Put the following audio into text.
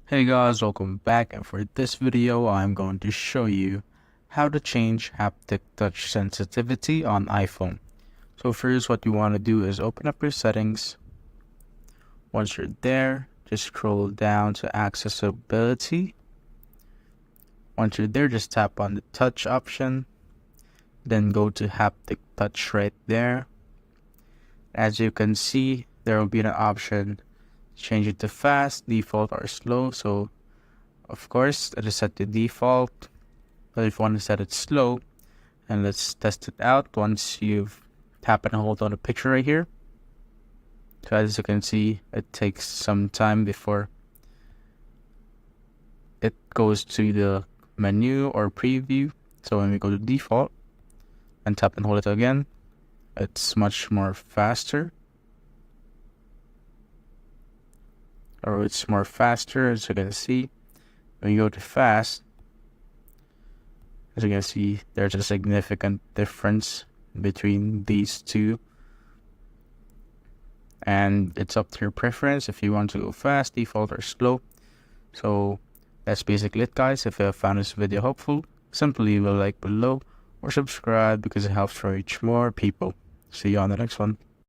Hey guys, welcome back, and for this video I'm going to show you how to change haptic touch sensitivity on iPhone. So first, what you want to do is open up your settings. Once you're there, just scroll down to accessibility. Once you're there, just tap on the touch option, then go to haptic touch right there. As you can see, there will be an option to change it to fast, default, or slow. So of course, it is set to default, but if you want to set it slow, and let's test it out once you've tap and hold on the picture right here. So as you can see, it takes some time before it goes to the menu or preview. So when we go to default and tap and hold it again, it's much more faster. Or it's more faster, as you can see. When you go to fast, as you can see, there's a significant difference between these two. And it's up to your preference if you want to go fast, default, or slow. So that's basically it, guys. If you have found this video helpful, simply leave a like below or subscribe because it helps to reach more people. See you on the next one.